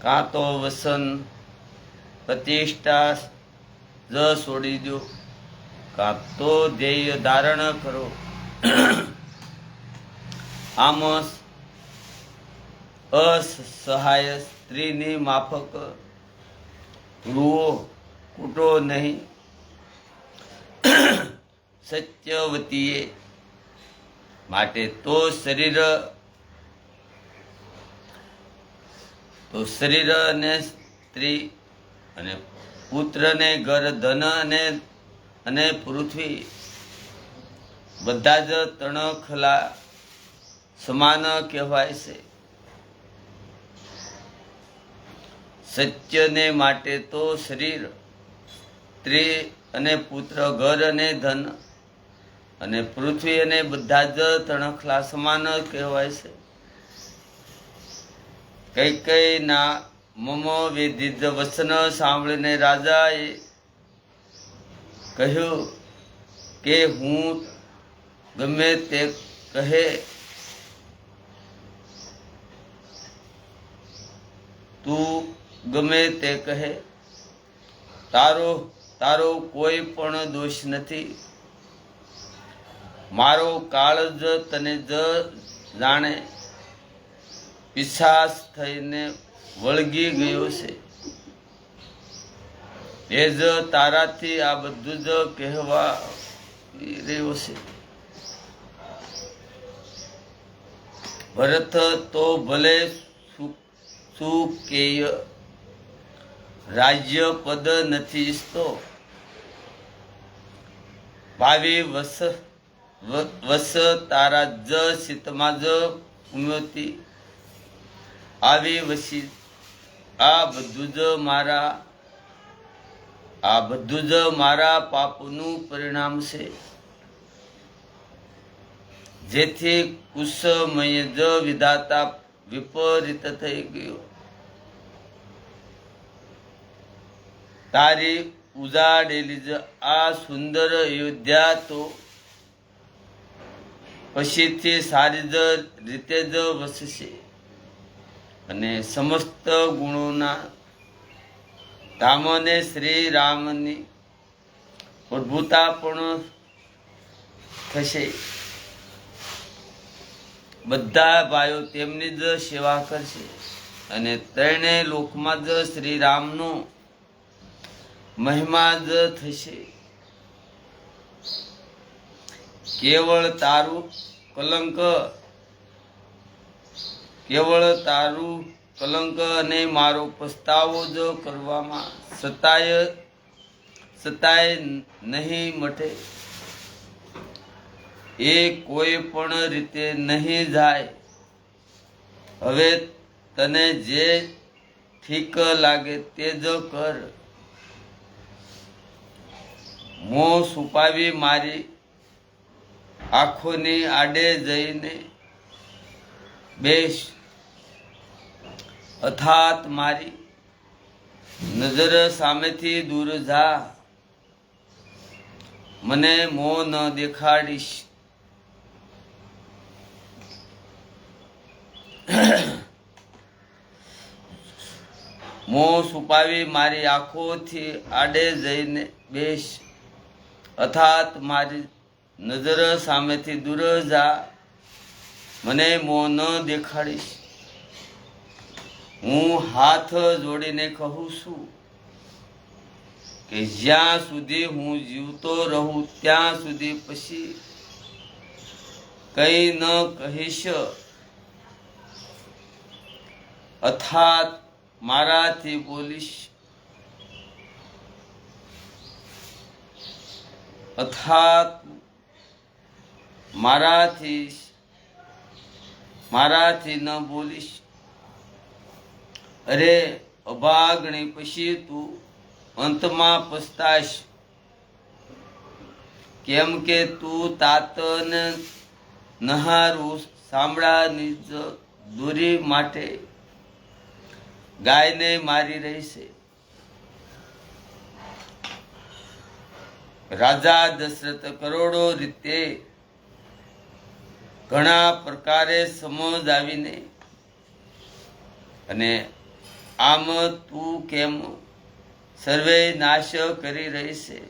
કાં તો વસન પ્રતિષ્ઠા જ છોડી દો, કાં તો ધ્યેય ધારણ કરો. આમ અસહાય સ્ત્રીની માફક રૂઓ કૂટો નહીં. સત્યવતીએ માટે તો શરીર અને સ્ત્રી અને પુત્ર ને ઘર ધન અને પૃથ્વી બધા જ તણખલા સમાન કહેવાય છે. સત્યને માટે તો શરીર, સ્ત્રી અને પુત્ર, ઘર અને ધન અને પૃથ્વી અને બધા જ તણખલા સમાન કહેવાય છે. કૈકેયીના મમ વેદિત વચન સાંભળીને રાજાએ કહ્યું કે હું ગમે તે કહે, તું ગમે તે કહે, તારો કોઈ પણ દોષ નથી. મારો કાળ જ તને જ જાણે પિશાચ થઈને વળગી ગયો છે. એ જ તારાથી આ બધું જ કહેવા રહ્યો છે. ભરત તો ભલે સુકેય રાજ્ય પદ નથી ઈચ્છતો, ભાવિ વસ તારા જ શીતમાં જ ઉમ્યોતી આવી વસી. આ બધું જ મારા પાપનું પરિણામ છે, જેથી કુસમય જ વિધાતા વિપરીત થઈ ગયો. તારી ઉજાડેલી જ આ સુંદર અયોધ્યા તો પછીથી સારી જ રીતે જ વસશે અને સમસ્ત ગુણોના ધામને શ્રી રામની પ્રભુતા પણ થશે. બધા ભાઈઓ તેમની જ સેવા કરશે અને ત્રણેય લોકમાં જ શ્રી રામનો મહિમા જ થશે. કેવળ તારું કલંક અને મારો પસ્તાવો જ કરવામાં સતાય નહીં મટે. એ કોઈ પણ રીતે નહીં જાય. હવે તને જે ઠીક લાગે તે જ કર. મોં છુપાવી મારી આંખોની આડે જઈને બેસ, અર્થાત મારી નજર સામેથી દૂર જા. મને મોં ન દેખાડીશ. મોં છુપાવી મારી આંખોથી આડે જઈને બેસ, અર્થાત મારી નજર સામેથી દૂર જા. મને મોં ન દેખાડીશ. હું હાથ જોડીને કહું છું કે જ્યાં સુધી હું જીવતો રહું ત્યાં સુધી પછી કંઈ ન કહીશ. અર્થાત મારાથી બોલીશ. અર્થાત મારાથી ન બોલીશ. અરે અભાગણી, પછી તું અંતમાં પસ્તાશ. કેમ કે તું તાતને નહારું સાંભળાની જ દોરી માટે ગાયને મારી રહી છે. રાજા દશરથ કરોડો રીતે ઘણા પ્રકારે સમજાવીને અને આમ તું કેમ સર્વે નાશ કરી રહી છે?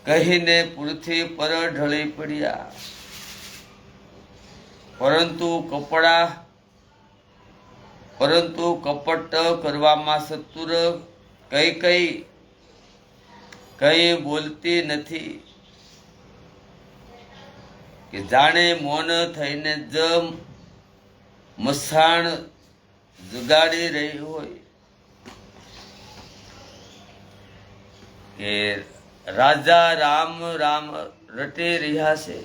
કહીને પૃથ્વી પર ઢળી પડ્યા. પરંતુ કપટ કરવામાં શત્રુર કઈ બોલતી નથી, કે જાણે મૌન થઈને જ મસાણ જગાડી રહી હોય. કે રાજા રામ રામ રટી રહ્યા છે.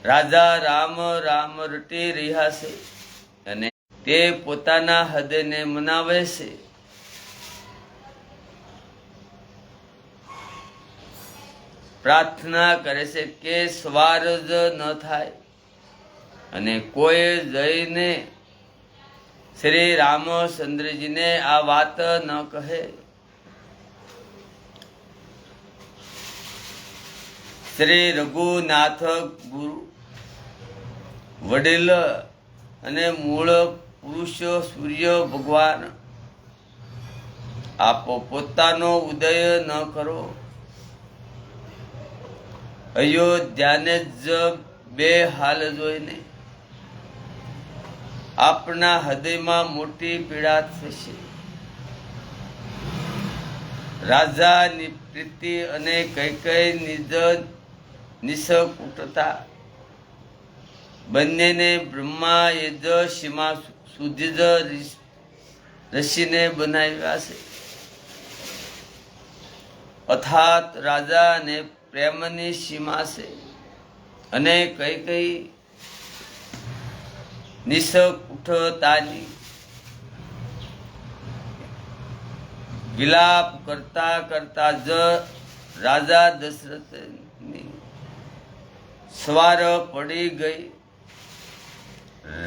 રાજા રામ રામ રટી રહ્યા છે અને તે પોતાના હૃદયને મનાવે છે. પ્રાર્થના કરે છે કે સવાર જ ન થાય અને કોઈ જઈને શ્રી રામચંદ્રજીને આ વાત ન કહે. શ્રી રઘુનાથ ગુરુ વડીલ અને મૂળ પુરુષ સૂર્ય ભગવાન, આપ પોતાનો ઉદય ન કરો. અયોધ્યાને જ બે હાલ જોઈને આપના હૃદયમાં મોટી પીડા થશે. રાજાની પ્રીતિ અને કૈકેયી નિષ્કુટતા બંનેને બ્રહ્માએ જ સીમા સુધી જ રસીને બનાવ્યા છે. અર્થાત રાજા અને પ્રેમની સીમા છે અને કૈકેયી નિષ્કુટતાની. વિલાપ કરતા કરતા જ રાજા દશરથની સવાર પડી ગઈ.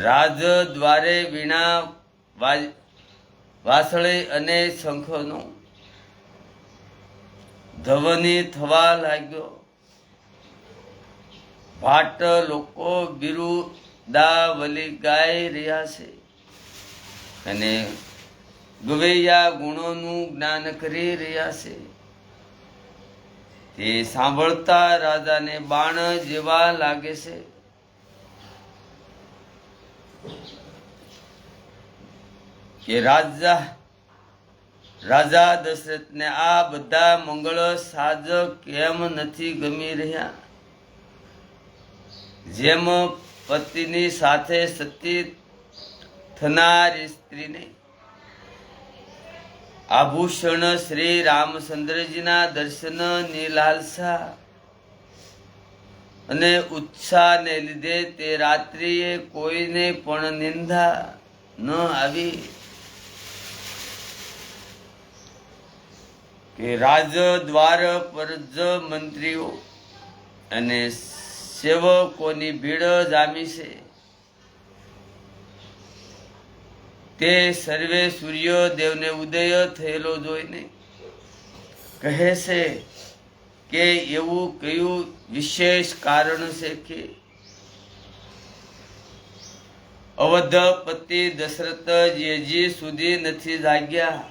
રાજદ્વારે વીણા વાસળી અને શંખનો ધ્વનિ થવા લાગ્યો. ભાટ લોકો બિરુદાવલી ગાઈ રહ્યા છે અને ગવૈયા ગુણોનું જ્ઞાન કરી રહ્યા છે. તે સાંભળતા રાજાને બાણ જેવા લાગે છે. કે રાજા દશરથને આ બધા મંગળ સાજ કેમ નથી ગમી રહ્યા? જેમ પતિની સાથે સતી થનારી સ્ત્રીને આભૂષણ શ્રી રામચંદ્રજીના દર્શનની લાલસા અને ઉત્સાહને લીધે તે રાત્રિએ કોઈને પણ નિંદા ન આવી. કે રાજદ્વાર પર જ મંત્રીઓ અને સેવકોની ભીડ જામી છે. તે સર્વે સૂર્યદેવને ઉદય થયેલો જોઈને કહે છે કે એવું કયું વિશેષ કારણ છે કે અવધપતિ દશરથ હજી સુધી નથી જાગ્યા?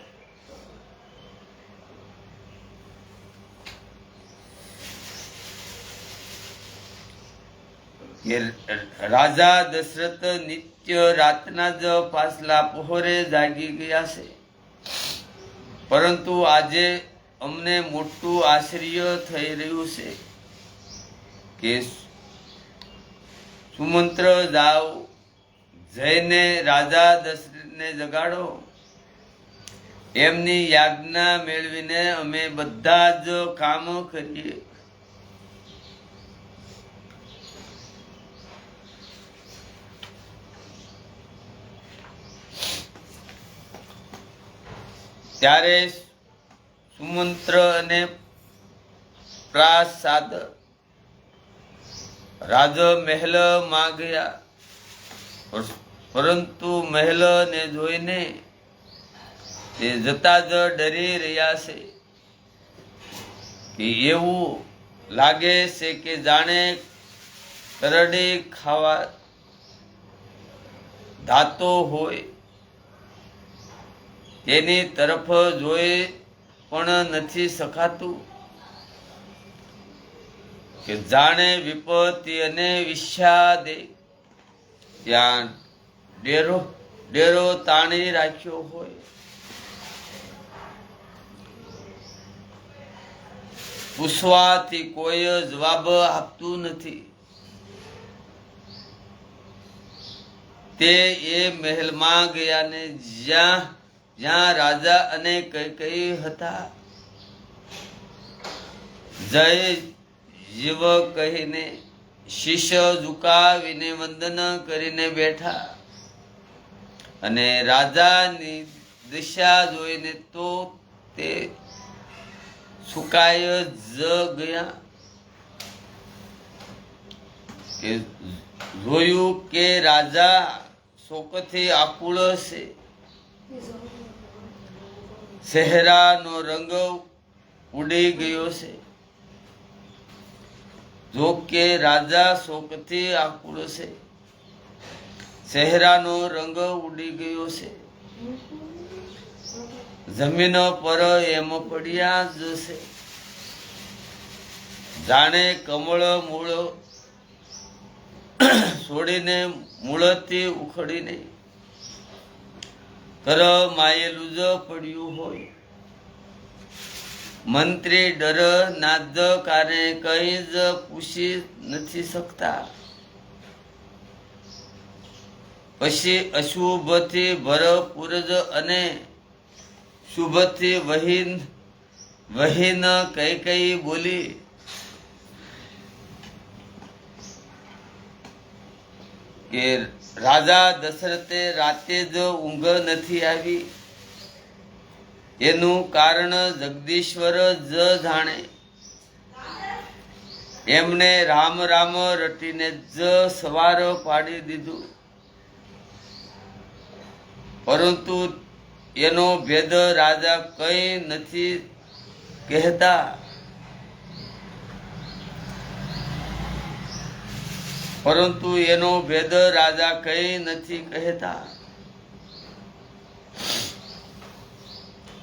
રાજા દશરથ નિત્ય રાતના જ પાછલા પહોરે જાગી ગયા છે. પરંતુ આજે અમને મોટું આશ્ચર્ય થઈ રહ્યું છે કે સુમંત્ર જાઓ, જઈને રાજા દશરથને જગાડો. એમની આજ્ઞા મેળવીને અમે બધા જ કામ કરીએ. ત્યારે સુમંત્ર અને પ્રાસાદ રાજમહેલમાં ગયા. પરંતુ મહેલને જોઈને તે જતા જ ડરી રહ્યા છે. કે એવું લાગે છે કે જાણે કરડી ધાતો હોય તેની તરફ જોઈ પણ નથી શકાતું કે જાણે વિપત્તિ અને વિષાદે ત્યાં ડેરો તાણી રાખ્યો હોય. પૂછવાથી કોઈ જવાબ આપતું નથી. તે એ મહેલમાં ગયા ને જ્યાં રાજા અને કૈકેયી હતા. જય જીવ કહીને શીશ ઝુકાવીને વંદન કરીને બેઠા અને રાજાની દિશા જોઈને તો તે સુકાય જ ગયા કે જોયું કે રાજા શોકથી આકુળ છે. ચહેરાનો રંગ ઉડી ગયો છે. જો કે રાજા શોકથી આકુળ છે, ચહેરાનો રંગ ઉડી ગયો છે. જમીન પર એમ પડ્યા જ છે જાણે કમળ મૂળ છોડીને મૂળથી ઉખડીને કરમાયેલું જ પડ્યું હોય. મંત્રી ડર નાદ કારણે કંઈ જ પૂછી નથી શકતા. પછી અશુભથી ભરપૂર જ અને શુભથી વહીન કૈકેયી બોલી, કે રાજા દશરથે રાતે જ ઊંઘ નથી આવી. એનું કારણ જગદીશ્વર જ જાણે. એમને રામ રામ રટીને જ સવાર પાડી દીધું, પરંતુ એનો ભેદ રાજા કંઈ નથી કહેતા. પરંતુ એનો ભેદ રાજા કંઈ નથી કહેતા.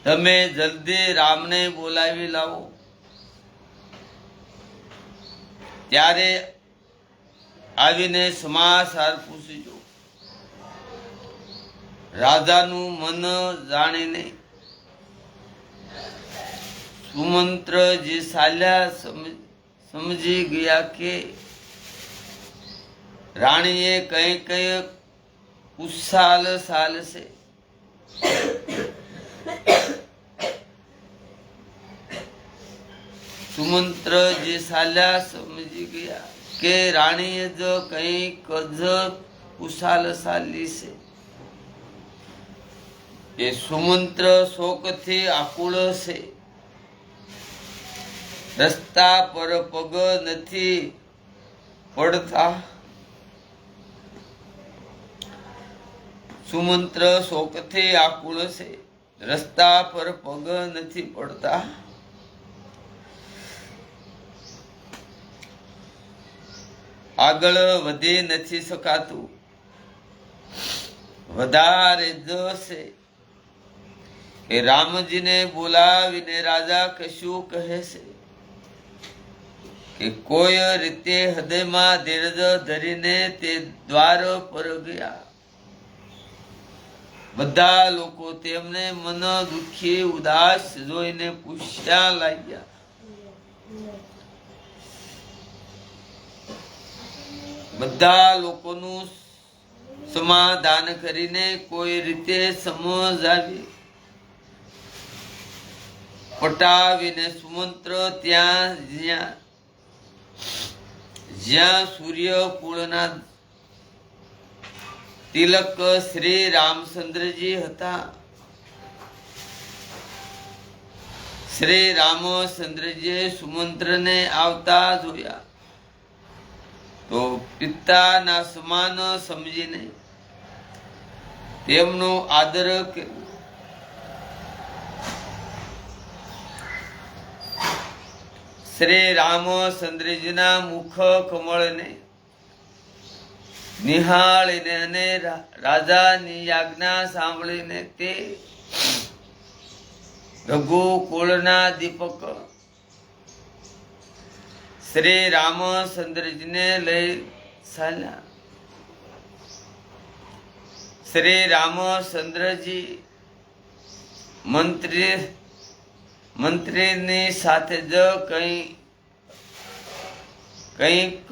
તમે જલ્દી રામને બોલાવી લાવો. ત્યારે આવીને સમાચાર પૂછજો. રાજાનું મન જાણીને સુમંત્રજી સાલ્યા સમજી ગયા કે રાણીએ કંઈક ઉછાલ છે. સુમંત્રજી સાલ્યા સમજી ગયા કે રાણીએ જ કંઈક જ ઉછાલ ચાલી છે. એ સુમંત્ર શોકથી આકુળ છે. રસ્તા પર પગ નથી પડતા. સુમંત્ર શોકથી આકુળ છે. રસ્તા પર પગ નથી પડતા. આગળ વધી નથી શકાતું. વધારે જ છે. એ રામજીને બોલાવીને રાજા કશું કહે છે કે કોઈ રીતે હૃદયમાં ધીરજ ધરીને તે દ્વાર પર ગયા. બધા લોકો તેમને મન દુખી ઉદાસ જોઈને પૂછ્યા લાગ્યા, બધા લોકોનું સમાધાન કરીને કોઈ રીતે સમજાવી પટાવીને સુમંત્ર જ્યાં સૂર્ય કુળના તિલક શ્રી રામચંદ્રજી હતા. શ્રી રામચંદ્રજીએ સુમંત્રને આવતા જોયા તો પિતાના સમાન સમજીને તેમનો આદર કર્યો. શ્રી રામચંદ્રજીના મુખ કમળને નિહાળીને અને રાજાની આજ્ઞા સાંભળીને તે રઘુકુળના દીપક શ્રી રામચંદ્રજીને લઈ ચાલ્યા. શ્રી રામચંદ્રજી મંત્રીની સાથે જ કંઈક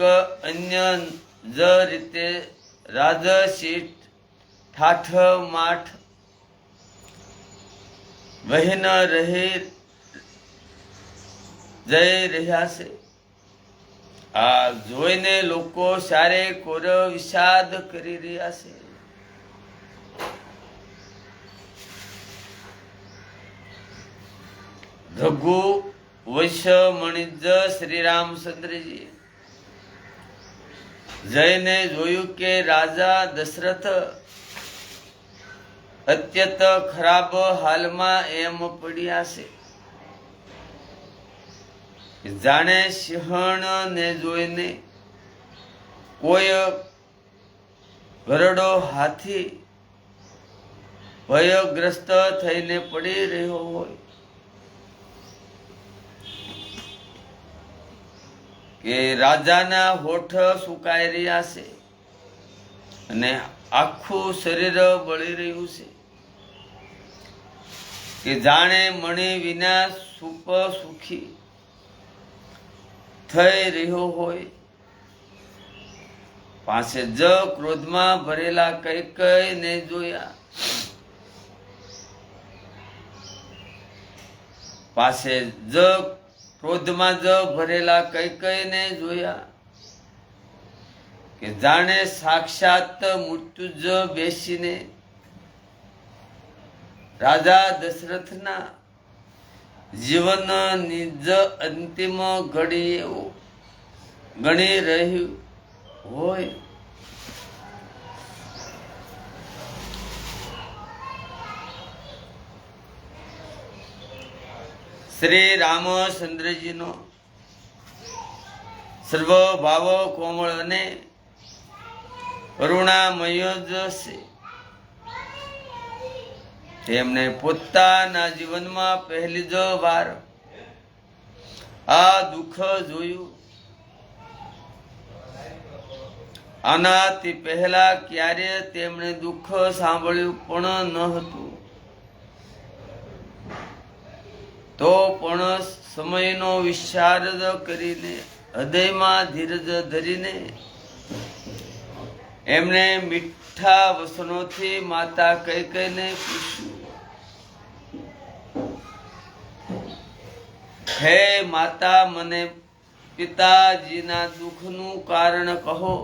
અન્ય જ રીતે રાજસીટ ઠાઠ માઠ વહીન રહી જઈ રહ્યા છે. આ જોઈને લોકો સારે કોર વિષાદ કરી રહ્યા છે. રઘુ વૈશ્યમણિજ શ્રી રામચંદ્રજી જઈને જોયું કે રાજા દશરથ અત્યંત ખરાબ હાલમાં એમ પડ્યા છે. જાણે સિંહણ ને જોઈને કોઈ ઘરડો હાથી ભયગ્રસ્ત થઈને પડી રહ્યો હોય કે રાજાના હોઠ સુકાઈ રહ્યા છે અને આખું શરીર બળી રહ્યું છે કે જાણે મણી વિના સુપ સુખી થઈ રહ્યો હોય. પાસે જ ક્રોધમાં ભરેલા કૈકેયીને જોયા. પાસે જ ક્રોધમાં જ ભરેલા કૈકેયીને જોયા કે જાણે સાક્ષાત મૃત્યુ જ બેસીને રાજા દશરથના જીવનની જ અંતિમ ઘડી એવું ગણી રહ્યું હોય. શ્રી રામચંદ્રજીનો સર્વભાવ કોમળ અને કરુણામય જ છે. તેમને પોતાના જીવનમાં પહેલી જ વાર આ દુઃખ જોયું. આનાથી પહેલા ક્યારે તેમણે દુઃખ સાંભળ્યું પણ ન હતું. તો પણ સમયનો વિચાર કરીને હૃદયમાં ધીરજ ધરીને એમને મીઠા વસનોથી માતા કૈકેયીને પૂછ્યું, હે માતા, મને પિતાજીના દુઃખનું કારણ કહો,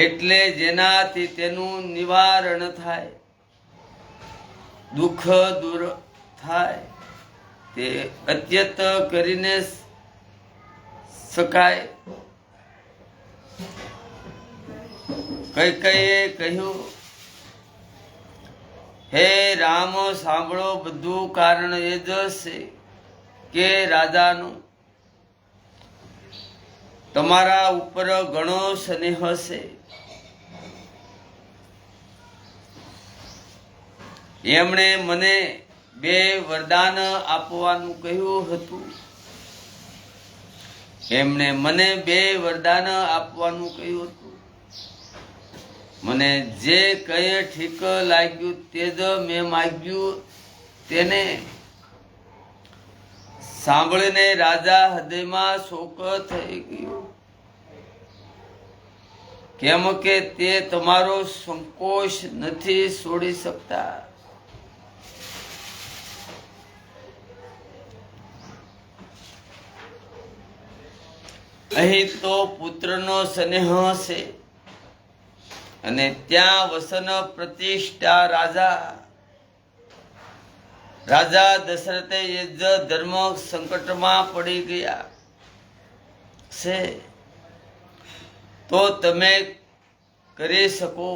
એટલે જેનાથી તેનું નિવારણ થાય, દુઃખ દૂર થાય. તે અત્યંત કરીને શકાય. કૈકેયીએ કહ્યું, હે રામ, સાંભળો, બધું કારણ એ જ છે કે રાજાનું તમારા ઉપર ઘણો સ્નેહ છે. એમણે મને 2 વરદાન આપવાનું કહ્યું હતું. એમણે મને 2 વરદાન આપવાનું કહ્યું હતું. મને જે કંઈ ઠીક લાગ્યું તે જ મેં માગ્યું. તેને સાંભળીને રાજા હૃદયમાં શોક થઈ ગયો, કેમ કે તે તમારો સંકોચ નથી છોડી શકતા. અહીં તો પુત્રનો સ્નેહ છે અને ત્યાં વસન પ્રતિષ્ઠા. રાજા દશરથે એ જ ધર્મ સંકટમાં પડી ગયા છે. તો તમે કરી શકો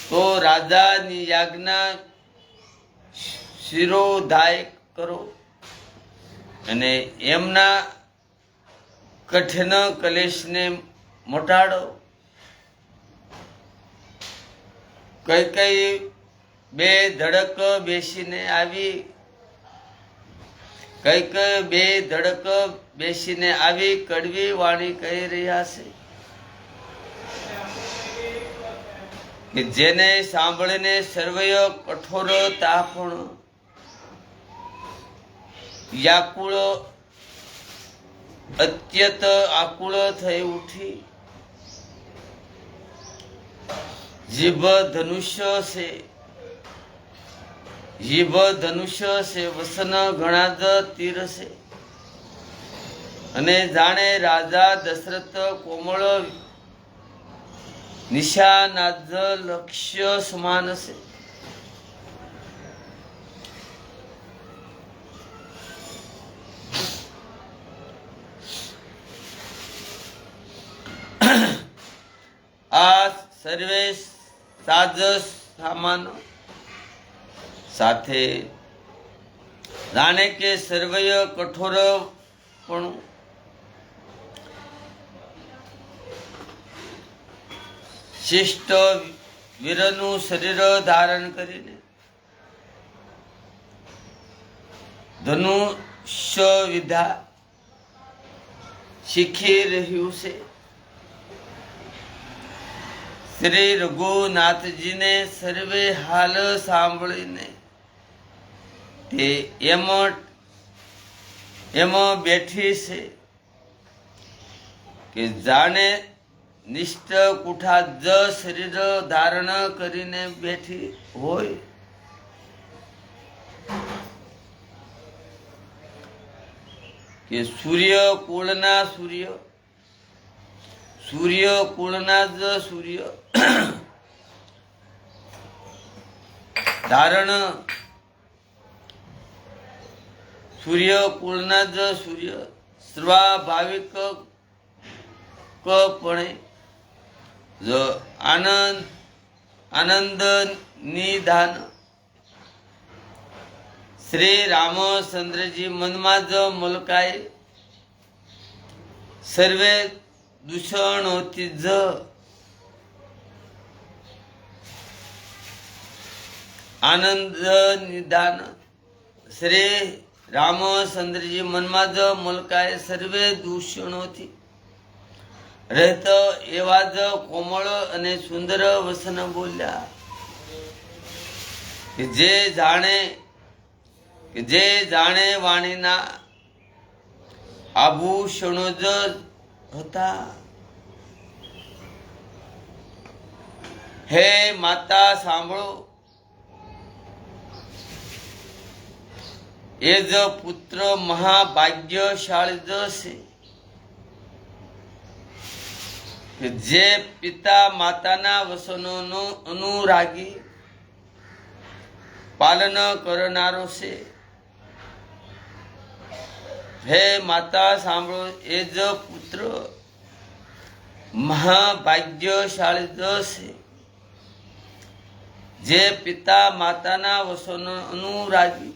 તો રાજાની આજ્ઞા શિરોધાય કરો અને એમના કઠિન કલેશને મટાડો. કઈ કઈ બે ધડક બેસીને આવી, કઈ કઈ બે ધડક બેસીને આવી કડવી વાણી કહી રહ્યા છે કે જેને સાંભળીને સર્વય કઠોર તાપણ વ્યાકુળ અત્યંત આકુળ થઈ ઉઠી. જીભ ધનુષ્ય છે, જીભ ધનુષ્ય છે, વસન ઘણા જ તીર છે. અને જાણે રાજા દશરથ કોમળ નિશાનાદ લક્ષ્ય સમાન છે. આ સર્વે સાજ સામાન સાથે જાણે કે સર્વય કઠોર પણ શિષ્ટ વીરનું શરીર ધારણ કરીને ધનુષ્ય વિધા શીખી રહ્યું છે. શ્રી રઘુનાથજીને સર્વે હાલ સાંભળીને તે એમાં બેઠી છે કે જાણે નિષ્ઠ કુઠા જ શરીર ધારણ કરીને બેઠી હોય. કે સૂર્ય કુળના સૂર્ય, સૂર્ય કુળના જ સૂર્ય ધારણ, સૂર્ય કુળના જ સૂર્ય સ્વાભાવિક પણે આનંદ નિધાન શ્રી રામચંદ્રજી મનમાં જ મુલકાય. સર્વે દૂષણોથી જ આનંદ નિદાન શ્રી રામચંદ્રજી મનમાં જ મુલકાય. સર્વે દૂષણોથી રહેત એવા જ કોમળ અને સુંદર વસન બોલ્યા કે જે જાણે વાણીના આભૂષણો જ હતા. હે માતા સાંભળો, એ જ પુત્ર મહાભાગ્યશાળી જ છે જે પિતા માતાના વસનોનું અનુરાગી પાલન કરનારો છે. હે માતા સાંભળો, એ જ પુત્ર મહાભાગ્યશાળી જ છે જે પિતા માતાના વસનો અનુરાગી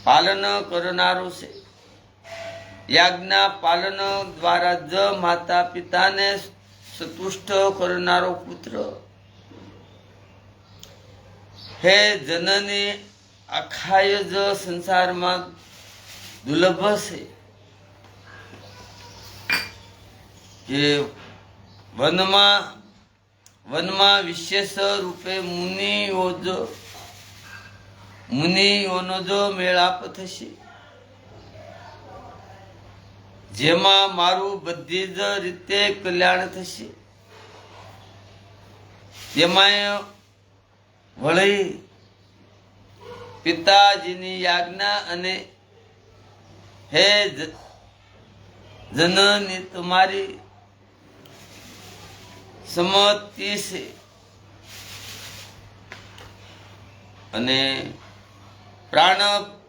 પાલન કરનારો છે. યાજ્ઞા પાલન દ્વારા જ માતા પિતાને સંતુષ્ટ કરનારો પુત્ર. હે જનની, આખાય જ સંસારમાં દુર્લભ છે કે વનમાં વિશેષ રૂપે મુનિઓનો જો મેળાપ થશે જેમાં મારું બધી જ રીતે કલ્યાણ થશે. તેમાં વળી પિતાજીની યાજ્ઞા અને હે જનની તમારી સંમતિ છે અને પ્રાણ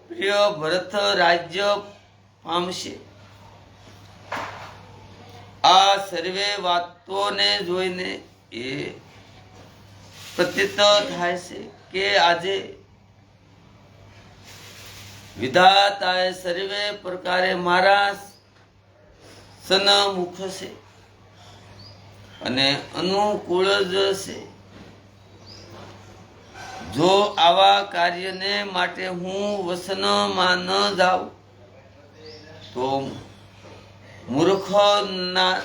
પ્રિય ભરત રાજ્ય પામશે. આ સર્વે વાતોને જોઈને એ પ્રતીત થાય છે કે આજે વિધાતાએ સર્વે પ્રકારે મારા સન્મુખ છે અને અનુકૂળ જ છે. જો આવા કાર્યને માટે હું વસનમાં ન જાઉં તો મૂર્ખના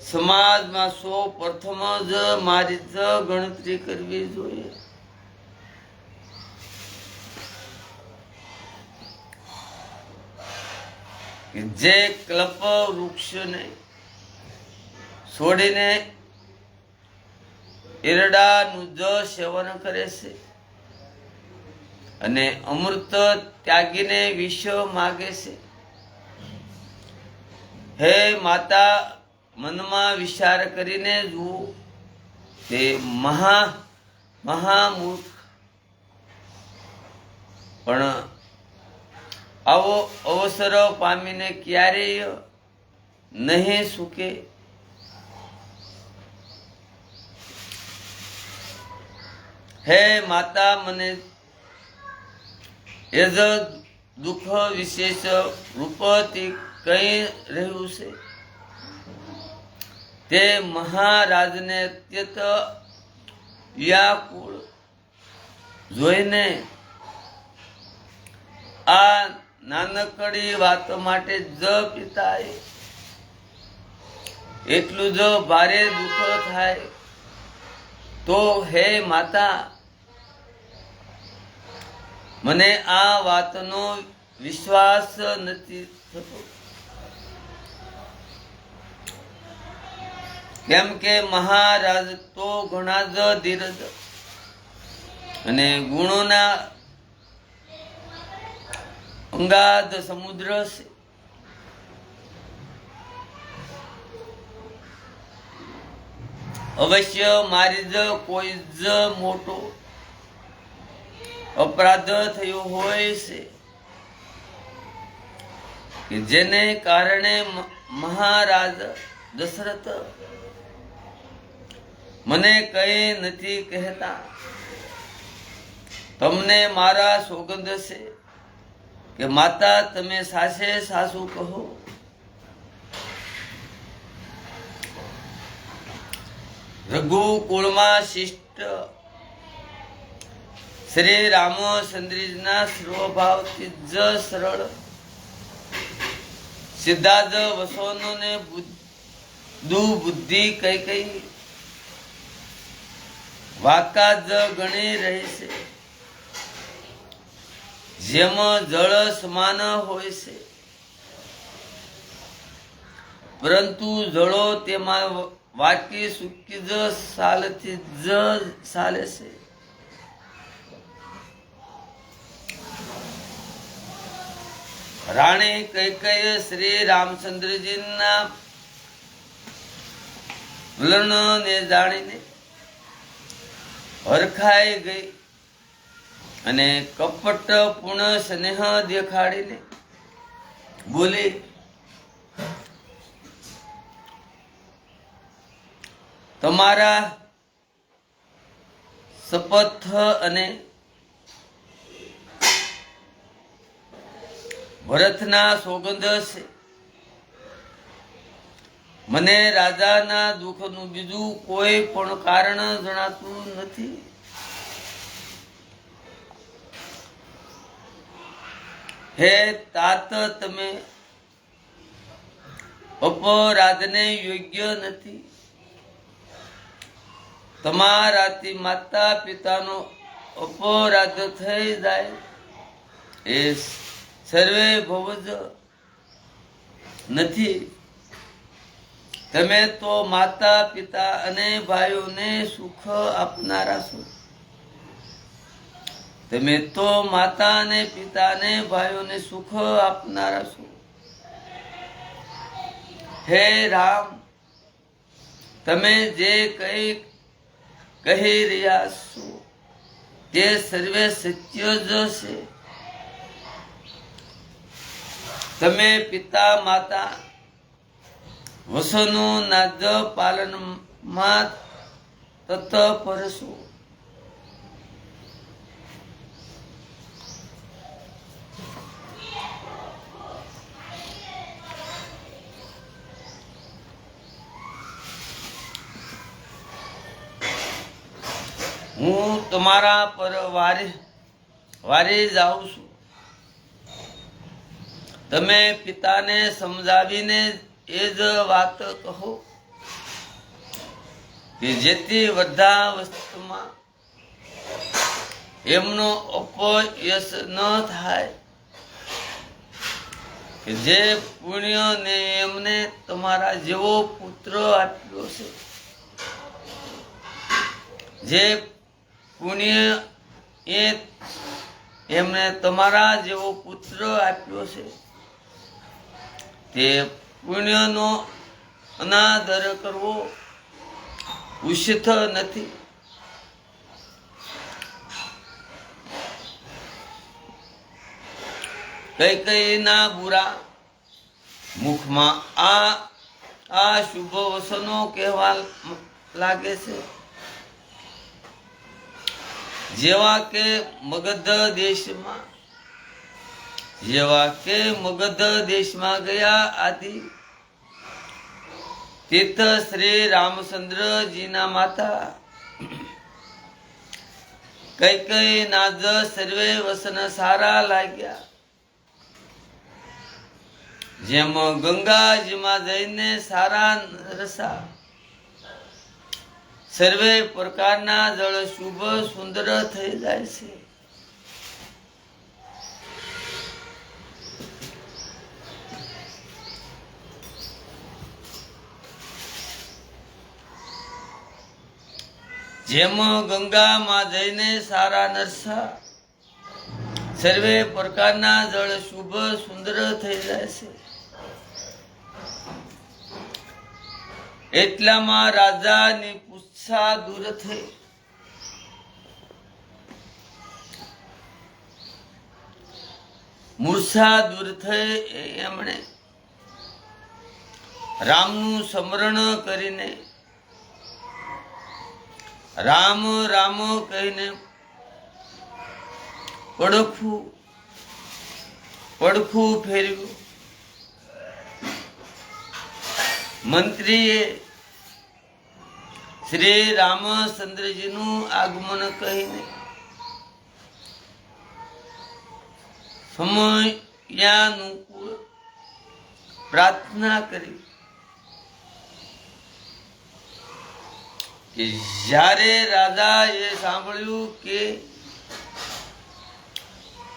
સમાજમાં સૌ પ્રથમ જ મારી જ ગણતરી કરવી જોઈએ. જે કલ્પ વૃક્ષને છોડીને ઈરડાનું જ સેવન કરે છે અને અમૃત ત્યાગીને વિષ માગે છે. હે માતા, મનમાં વિચાર કરીને જુઓ, તે મહામૂર્ખ પણ આવો અવસર પામીને ક્યારેય નહીં સુકે. હે માતા, મને એ જ દુઃખ વિશેષ રૂપથી કહી રહ્યું છે. તે મહારાજને અત્યંત વ્યાકુળ જોઈને આ નાનકડી વાત માટે જ પિતાએ એટલું જ ભારે દુઃખ થાય તો હે માતા, મને આ વાતનો વિશ્વાસ નથી થતો. કેમ કે મહારાજ તો ઘણા જ ધીરજ અને ગુણોના અંગાધ સમુદ્ર છે. અવશ્ય મારી જ કોઈ જ મોટો અપરાધ થયો હોય છે કે જેને કારણે મહારાજ દશરથ મને કઈ નથી કહેતા. તમને મારા સોગંદ છે કે માતા, તમે સાસે સાસુ કહો. રઘુકુળમાં શિષ્ટ શ્રી રામચંદ્રજીના સ્વભાવથી જ સરળ સીધા જ વસોને બુદ્ધિ કઈ વાકા જ ગણી રહી છે. જેમ જળ સમાન હોય છે, પરંતુ જળો તેમાં વાકી સુકી જ સાલથી જ ચાલે છે. રાણી કઈ શ્રી રામચંદ્રજીના વલણને જાણીને હરખાઈ ગઈ અને કપટ પૂર્ણ સ્નેહ દેખાડીને બોલી, તમારા શપથ અને ભરતના સોગંદ છે. મને રાજાના દુઃખનું બીજું કોઈ પણ કારણ જણાતું નથી. હે તાત, તમે અપરાધને યોગ્ય નથી. તમારાથી માતા પિતાનો અપરાધ થઈ જાય એ સર્વે ભવજ નથી. તમે તો માતા પિતા અને ભાઈઓને સુખ આપનારા છો. તમે તો માતા અને પિતા અને ભાઈઓને સુખ આપનારા છો. હે રામ, તમે જે કહી રહ્યા છો તે સર્વે સત્ય જ છે. તમે પિતા માતા વસનો નાદ પાલનમાં તત્પર છો. હું તમારા પર વારે જાઉં છું. તમે પિતાને સમજાવીને એ જ વાત કહો કે જેથી વૃદ્ધાવસ્થામાં એમનો અપયશ ન થાય, કે જે પુણ્યને એમને તમારા જેવો પુત્ર આપ્યો છે, જે પુણ્ય એ એમને તમારા જેવો પુત્ર આપ્યો છે, તે પુણ્યનો અનાદર કરવો ઉચિત નથી. કૈકેયીના બુરા મુખમાં આ શુભ વસનો કહેવા લાગે છે, જેવા કે મગધ દેશમાં ગયા આદિ તીર્થ શ્રી રામચંદ્રજીના માતા કૈકેયીના જ સર્વે વસન સારા લાગ્યા. જેમ ગંગાજીમાં જઈને સારા રસા સર્વે પ્રકારના જળ શુભ સુંદર થઈ જાય છે. જેમ ગંગામાં જઈને સારા નરસા સર્વે પ્રકારના જળ શુભ સુંદર થઈ જાય છે, એટલામાં રાજાની પૂછા દૂર થઈ. મૂર્છા દૂર થઈ એમણે રામનું સ્મરણ કરીને રામ રામ કહીને પડખું ફેરવ્યું. મંત્રીએ શ્રી રામચંદ્રજીનું આગમન કહીને સમયાનુકૂળ પ્રાર્થના કરી કે જ્યારે રાજાએ સાંભળ્યું કે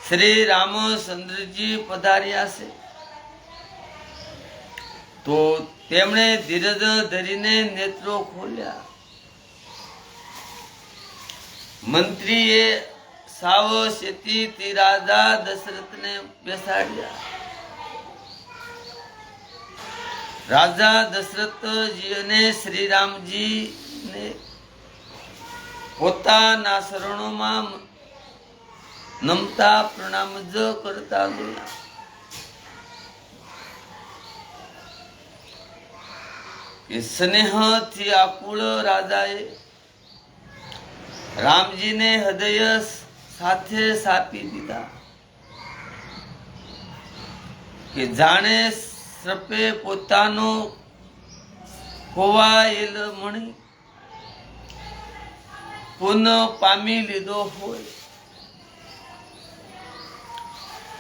શ્રી રામચંદ્રજી પધાર્યા છે, તો તેમણે ધીરજ ધરીને નેત્રો ખોલ્યા. મંત્રીએ સાવચેતીથી રાજા દશરથને બેસાડ્યા. રાજા દશરથજી અને શ્રી રામજીને પોતાના શરણોમાં નમતા પ્રણામ જ કરતા જોયા. સ્નેહથી આકુળ રાજાએ રામજીને હૃદય સાથે સાપી દીધા, કે જાણે સર્પે પોતાનો ખોવાયેલ મણી પુનઃ પામી લીધો હોય.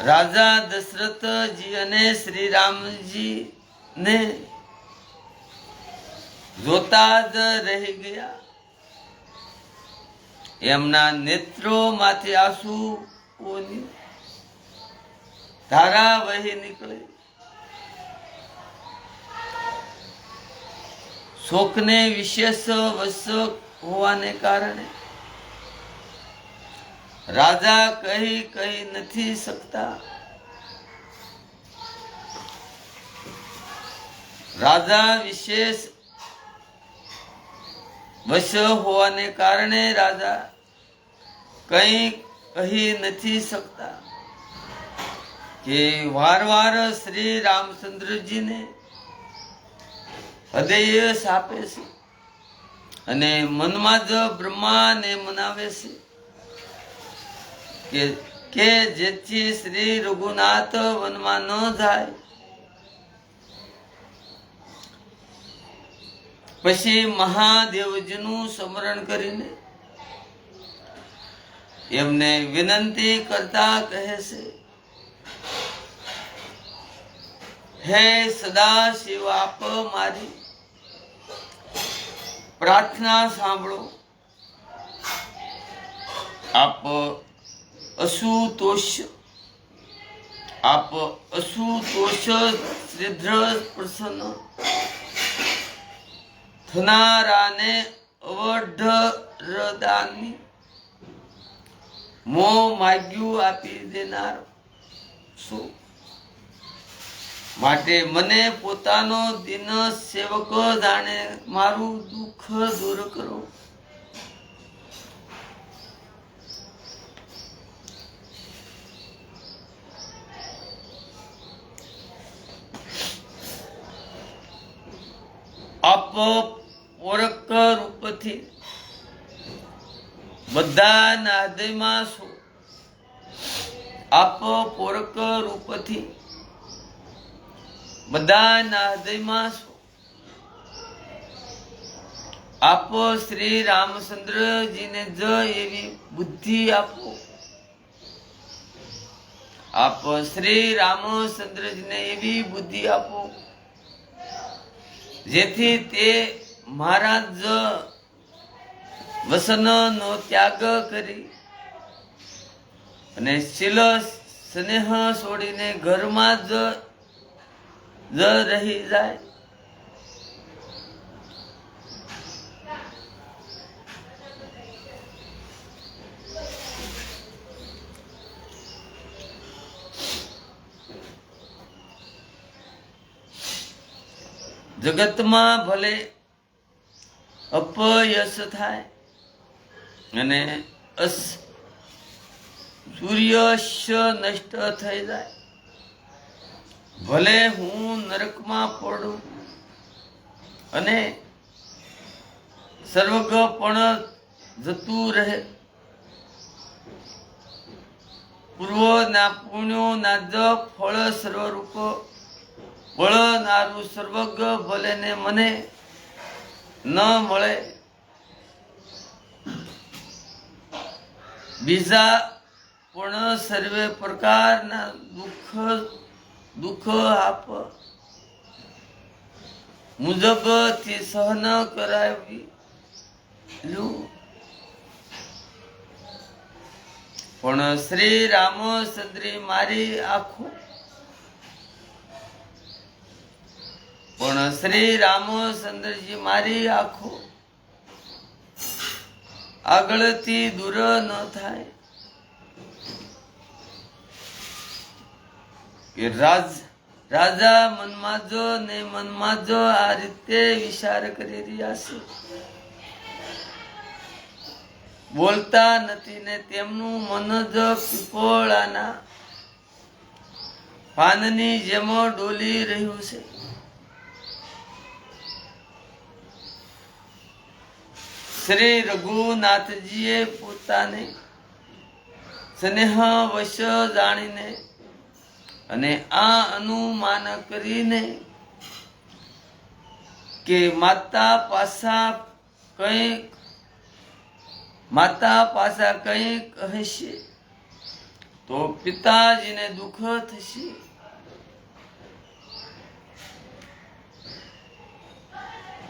રાજા દશરથજી અને શ્રી રામજી ને જોતા જ રહી ગયા. એમના નેત્રોમાંથી આંસુઓની ધારા વહી નીકળી. શોકને વિશેષ વશ હોવાને કારણે રાજા કહી નથી શકતા. રાજા વિશેષ વશ હોવાને કારણે રાજા કહી નથી શકતા કે વાર શ્રી રામચંદ્રજીને હૃદય સાપે છે અને મનમાં જ બ્રહ્માને મનાવે છે કે જેથી શ્રી રઘુનાથ વનમાં ન જાય. પછી મહાદેવજીનું સ્મરણ કરીને એમને વિનંતી કરતા કહે છે, હે સદાશિવ, આપ મારી પ્રાર્થના સાંભળો. આપ અસુતોષ શ્રીધ્ર પ્રસન્ન થનારાને અવઢરદાની મોં માગ્યું આપી દેનાર છું. માટે મને પોતાનો દિન સેવક જાણે મારું દુઃખ દૂર કરો. આપ પોરક રૂપથી બધાના હૃદયમાં છો. આપ પોરક રૂપથી બધાના હૃદયમાં છો. આપ શ્રી રામચંદ્રજીને જ એવી બુદ્ધિ આપો. આપ શ્રી રામચંદ્રજીને એવી બુદ્ધિ આપો જેથી તે મારા જ વસનનો ત્યાગ કરી અને શીલ સ્નેહ છોડીને ઘરમાં જ રહી જાય. જગતમાં ભલે અપયશ થાય અને સૂર્યસ્ય નષ્ટ થઈ જાય, ભલે હું નરકમાં પડું અને સર્વગ પણ જતું રહે, પૂર્વના પુણ્યોના જ ફળ સર્વરૂપ વળનારું સર્વગ ભલે ને મને ન મળે, બીજા પણ સર્વે પ્રકારના દુઃખ આપ મુજબથી સહન કરાવી લું. પણ શ્રી રામચંદ્રી મારી આંખો પણ શ્રી રામચંદ્રજી મારી આંખો આગળથી દૂર ન થાય કે રાજા મનમાં જો ને મનમાં જો આ રીતે વિચાર કરી રહ્યા છે, બોલતા નથી ને તેમનું મન જ પીપળાના પાનની જેમ ડોલી રહ્યું છે. શ્રી રઘુનાથજીએ પોતાને સ્નેહ વશ જાણીને અને આ અનુમાન કરીને કે માતા પાસા કંઈક હશે તો પિતાજીને દુઃખ થશે.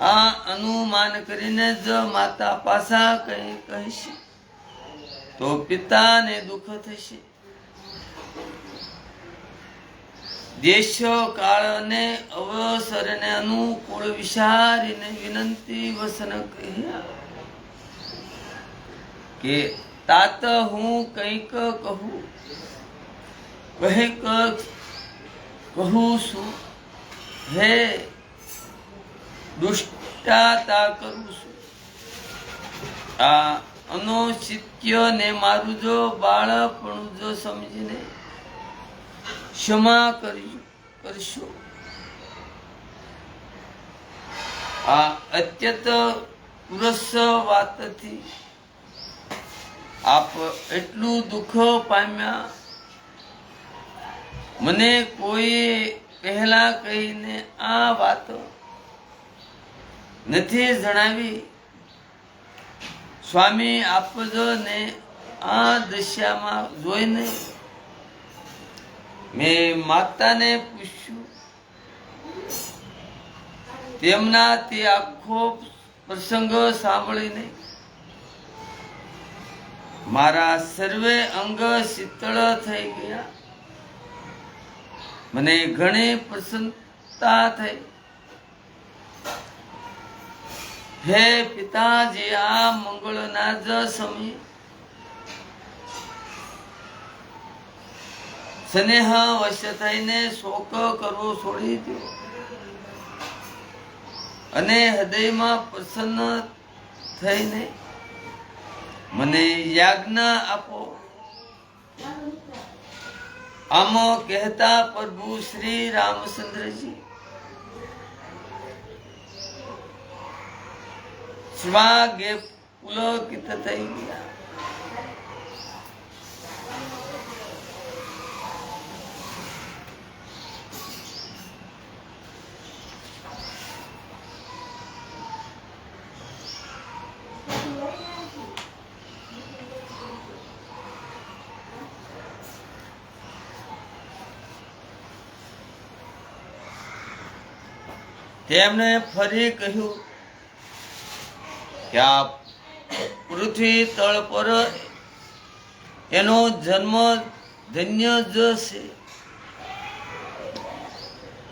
આ અનુમાન કરીને જ માતા પાસા કંઈ કહેશે તો પિતાને દુઃખ થશે. દેશ કાળ અને અવસરને અનુકૂળ વિચારીને વિનંતી વસન કહ્યા કે તાત હું કંઈક કહું છું. હે દુષ્ટાતા કરું છું. આ અનૌચિત્ય ને મારું જો બાળપણું જો સમજીને ક્ષમા કરશો. આ અત્યંત પુરસ વાતથી આપ એટલું દુઃખ પામ્યા. મને કોઈ પહેલા કહીને આ વાત નથી જણાવી. સ્વામી આપજો ને આ દશામાં જોઈને મેં માતાને પૂછ્યું. તેમના તે આખો પ્રસંગ સાંભળીને મારા સર્વે અંગ શીતળ થઈ ગયા. મને ઘણી પ્રસન્નતા થઈ. હે પિતાજી, આ મંગળના જ સમયે સ્નેહ વશ થઈને શોક કરવો છોડી દો અને હૃદયમાં પ્રસન્ન થઈને મને યાજ્ઞા આપો. આમ કહેતા પ્રભુ શ્રી રામચંદ્રજી સ્વાગે પુલકિત થઈ ગયા. તેમણે ફરી કહ્યું કે આ પૃથ્વી તળ પર એનો જન્મ ધન્ય જ છે.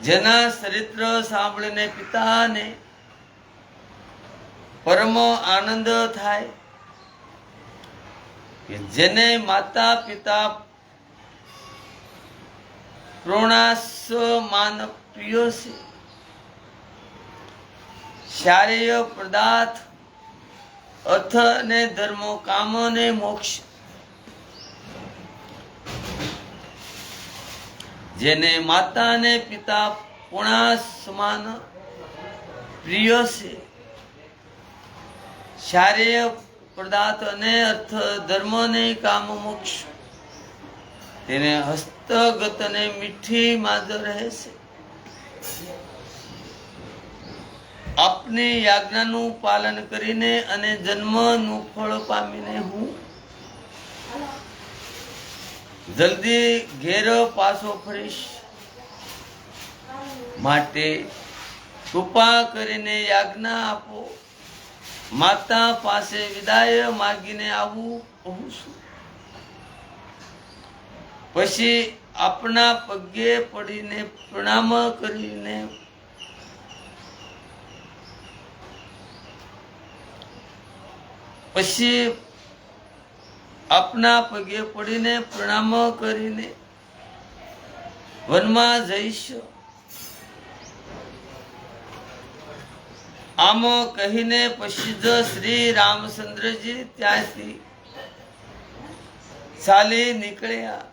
જેના ચરિત્ર સાંભળીને પિતાને પરમ આનંદ થાય, કે જેને માતા પિતા પ્રોણાસમાન પ્રિય છે. શારીય પદાર્થ, અર્થ અને ધર્મ, કામ અને મોક્ષ, જેને માતા અને પિતા પૂર્ણા સમાન પ્રિય છે. શારીય પદાર્થ અને અર્થ ધર્મ અને કામ મોક્ષ તેને હસ્તગત અને મીઠી માદ રહે છે. આપની આજ્ઞાનું પાલન કરીને અને જન્મનું ફળ પામીને હું જલ્દી ઘેર પાછો ફરીશ. માટે કૃપા કરીને આજ્ઞા આપો. માતા પાસે વિદાય માગીને આવું કહું છું. પછી આપના પગે પડીને પ્રણામ કરીને પ્રણામ કરીને વનમાં જઈશ. આમ કહીને પછી જ શ્રી રામચંદ્રજી ત્યાંથી ચાલી નીકળ્યા.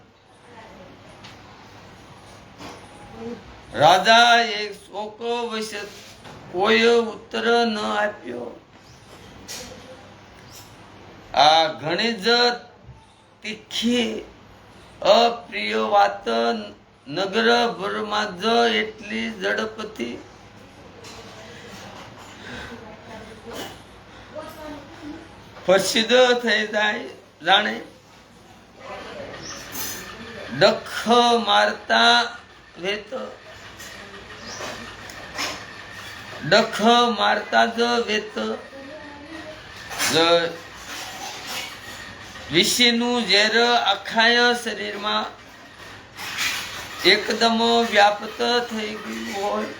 રાજા એક શોક વશ કોઈ ઉત્તર ન આપ્યો. આ ઘણી જ તીખી અપ્રિય વાત નગર ભરમાં જ એટલી ઝડપથી પ્રસિદ્ધ થઈ જાય જાણે ડખ મારતા જ વેત વિષયનું ઝેર આખા શરીરમાં એકદમ વ્યાપ્ત થઈ ગયું હોય.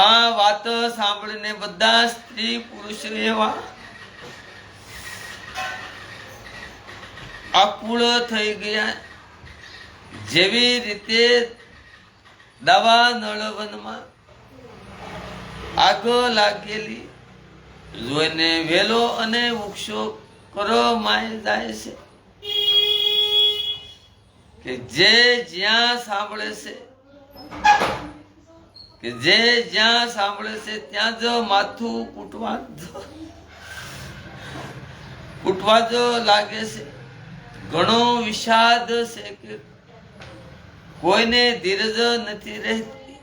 આ વાત સાંભળીને બધા સ્ત્રી પુરુષ એવા આકુળ થઈ ગયા, જેવી રીતે દવા નળવનમાં આગ લાગેલી જોઈને વેલો અને વૃક્ષો કરમાઈ જાય છે. કે જે જ્યાં સાંભળે છે ત્યાં જ માથું કૂટવા જ લાગે છે. ઘણો વિષાદ છે કે કોઈને ધીરજ નથી રહેતી.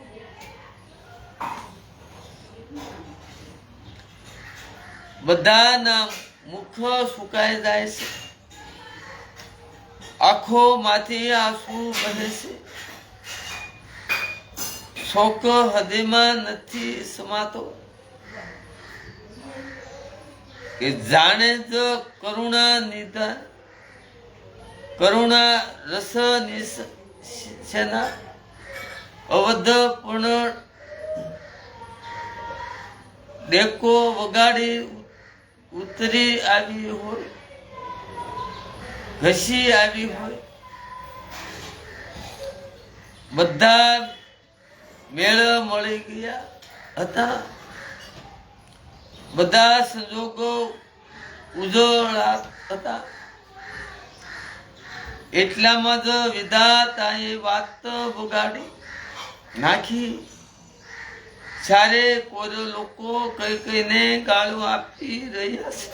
બધાના મુખ સુકાઈ જાય છે, આંખોમાંથી આંસુ વહે છે, શોક હૃદયમાં નથી સમાતો કે જાણે જ કરુણા નિધાન કરુણા રસ નિશેના અવધ પૂર્ણ ડેકો વગાડી ઉતરી આવી હોય, ઘસી આવી હોય, બધા મેળ મળી ગયા હતા, બધા સંજોગો ઉજળા હતા, એટલામાં જ વિધાતાએ વાત બગાડી નાખી. સારે કોઈ લોકો કઈ કઈને ગાળો આપી રહ્યા છે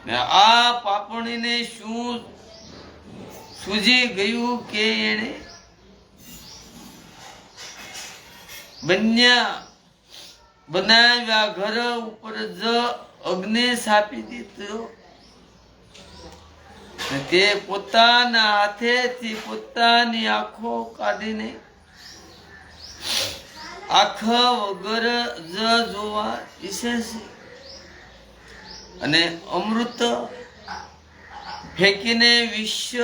ને આ પાપણીને શું સૂજી ગયું કે એને બનાવ્યા ઘર ઉપર જ અગ્નિ સાપી દીધો, તે પોતાના હાથેથી પોતાની આંખો કાઢીને આંખ વગર જ જોવા ઈચ્છે છે અને અમૃત ફેંકીને વિશ્વ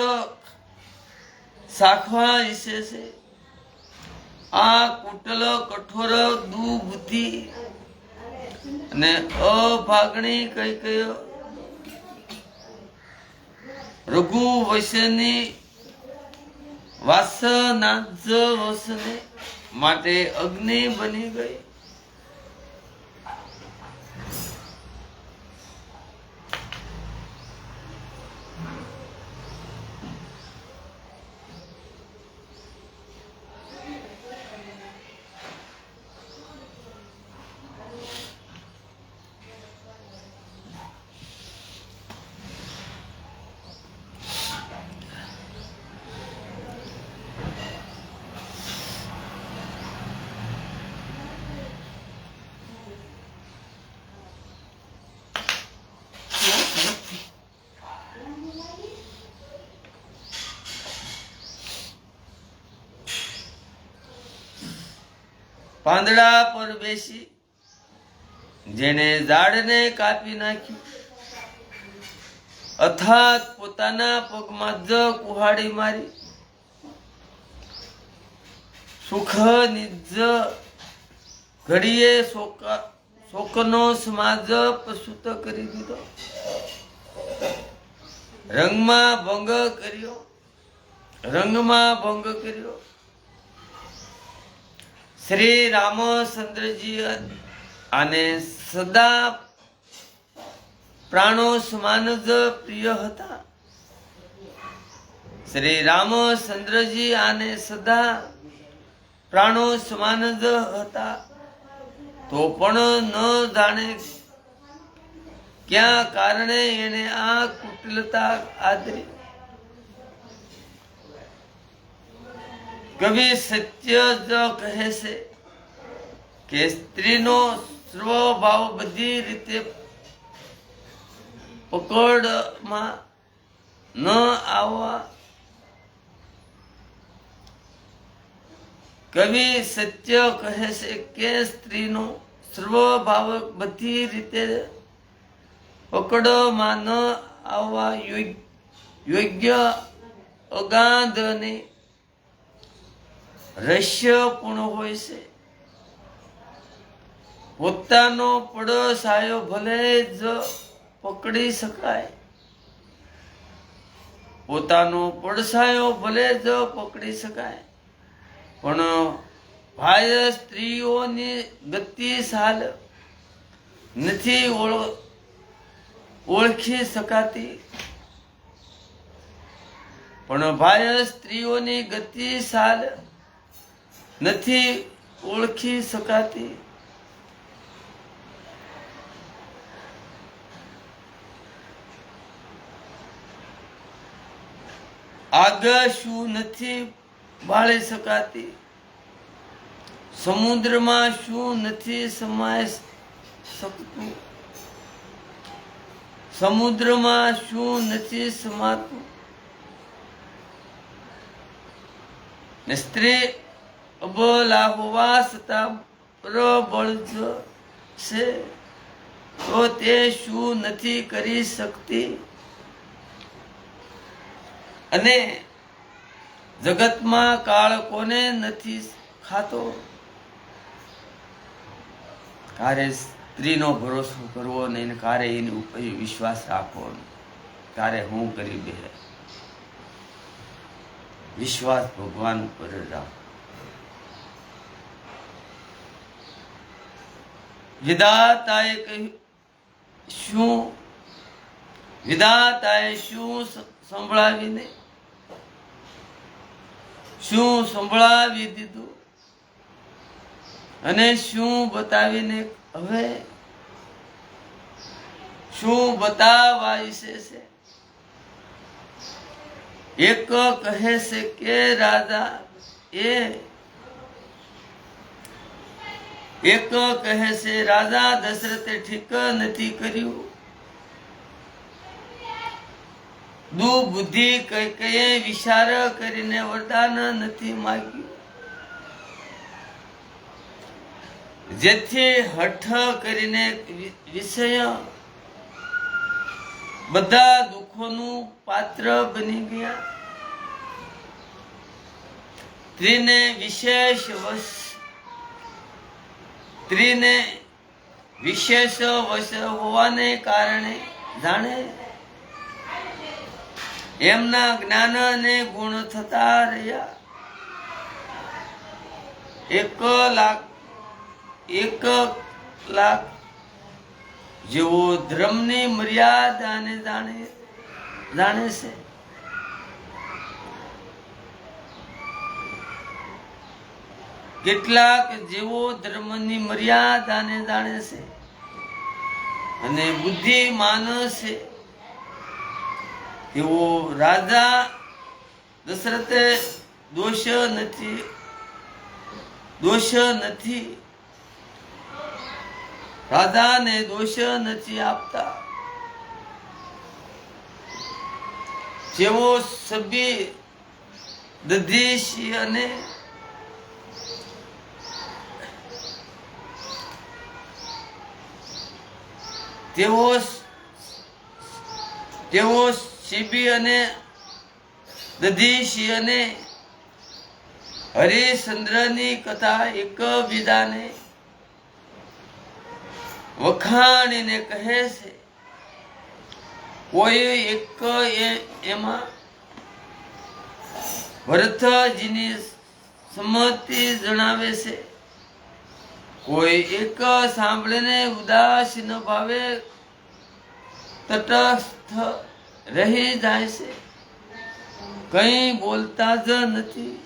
સાખવા ઈચ્છે છે. આ કુટલ કઠોર દુબુદ્ધિ અને અભાગણી કઈ કયો રઘુ વૈશ્યની વાસના જ વસને માટે અગ્નિ બની ગઈ. પાંદડા પર બેસી જેને ઝાડને કાપી નાખ્યું, અર્થાત પોતાના પગમાં જ કુહાડી મારી, સુખ નિજ ઘડીએ શોકનો સમાજ પ્રસૂત કરી દીધો, રંગમાં ભંગ કર્યો. શ્રી રામચંદ્રજી આને સદા પ્રાણો સમાન જ પ્રિય હતા. શ્રી રામચંદ્રજી આને સદા પ્રાણો સમાન જ હતા, તો પણ ન જાણે ક્યાં કારણે એને આ કુટિલતા આદરી. કવિ સત્ય જ કહે છે કે સ્ત્રીનો સ્વભાવ બધી રીતે પકડમાં ન આવવા. કવિ સત્ય કહે છે કે સ્ત્રીનો સ્વભાવ બધી રીતે પકડમાં ન આવવા યોગ્ય અગાધ અને રહસ્યપૂર્ણ હોય છે. પોતાનો પડછાયો ભલે જ પકડી શકાય, પણ બાહ્ય સ્ત્રીઓની ગતિશાલ નથી ઓળખી શકાતી, આગ શું નથી બાળી શકાતી, સમુદ્રમાં શું નથી સમાય શકતું? સમુદ્રમાં શું નથી સમાતું? ને સ્ત્રી અબલા હોવા છતાં પ્રબળ છે તો તે શું નથી કરી શકતી? અને જગતમાં કાળ કોને નથી ખાતો? કારે સ્ત્રીનો ભરોસો કરવો નહીં, કારે એની ઉપર વિશ્વાસ રાખવો નહીં, કારે હું કરી બે વિશ્વાસ ભગવાન પર રાખો. વિધાતાએ કહ્યું વિધાતાએ શું સંભળાવી દીધું અને શું બતાવીને હવે શું બતાવવા ઈચ્છે છે? એક કહે છે કે રાજા એક કહે છે રાજા દશરથે ઠીક નથી કર્યું. દુબુદ્ધિ કઈ વિચાર કરીને વરદાન નથી માગ્યું. જેથી હઠ કરીને વિષય બધા દુઃખોનું પાત્ર બની ગયા. સ્ત્રીને વિશેષ વશ હોવાને કારણે જાણે એમના જ્ઞાન અને ગુણ થતા રહ્યા. 1,00,000 જેવો ધર્મની મર્યાદાને જાણે છે. કેટલાક જેવો ધર્મની મર્યાદાને જાણે છે અને બુદ્ધિમાન છે તેવો રાજા દશરથે દોષ નથી રાજાને દોષ નથી આપતા. જેવો સભી દધીશી અને તેઓ શિબી અને દધીશી અને હરિશ્ચંદ્રની કથા એકબીજાને વખાણીને કહે છે. કોઈ એક એમાં ભરતજીની સંમતિ જણાવે છે, કોઈ એક સાંભળીને ઉદાસીન ભાવે તટસ્થ રહી જાય છે, કંઈ બોલતા જ નથી.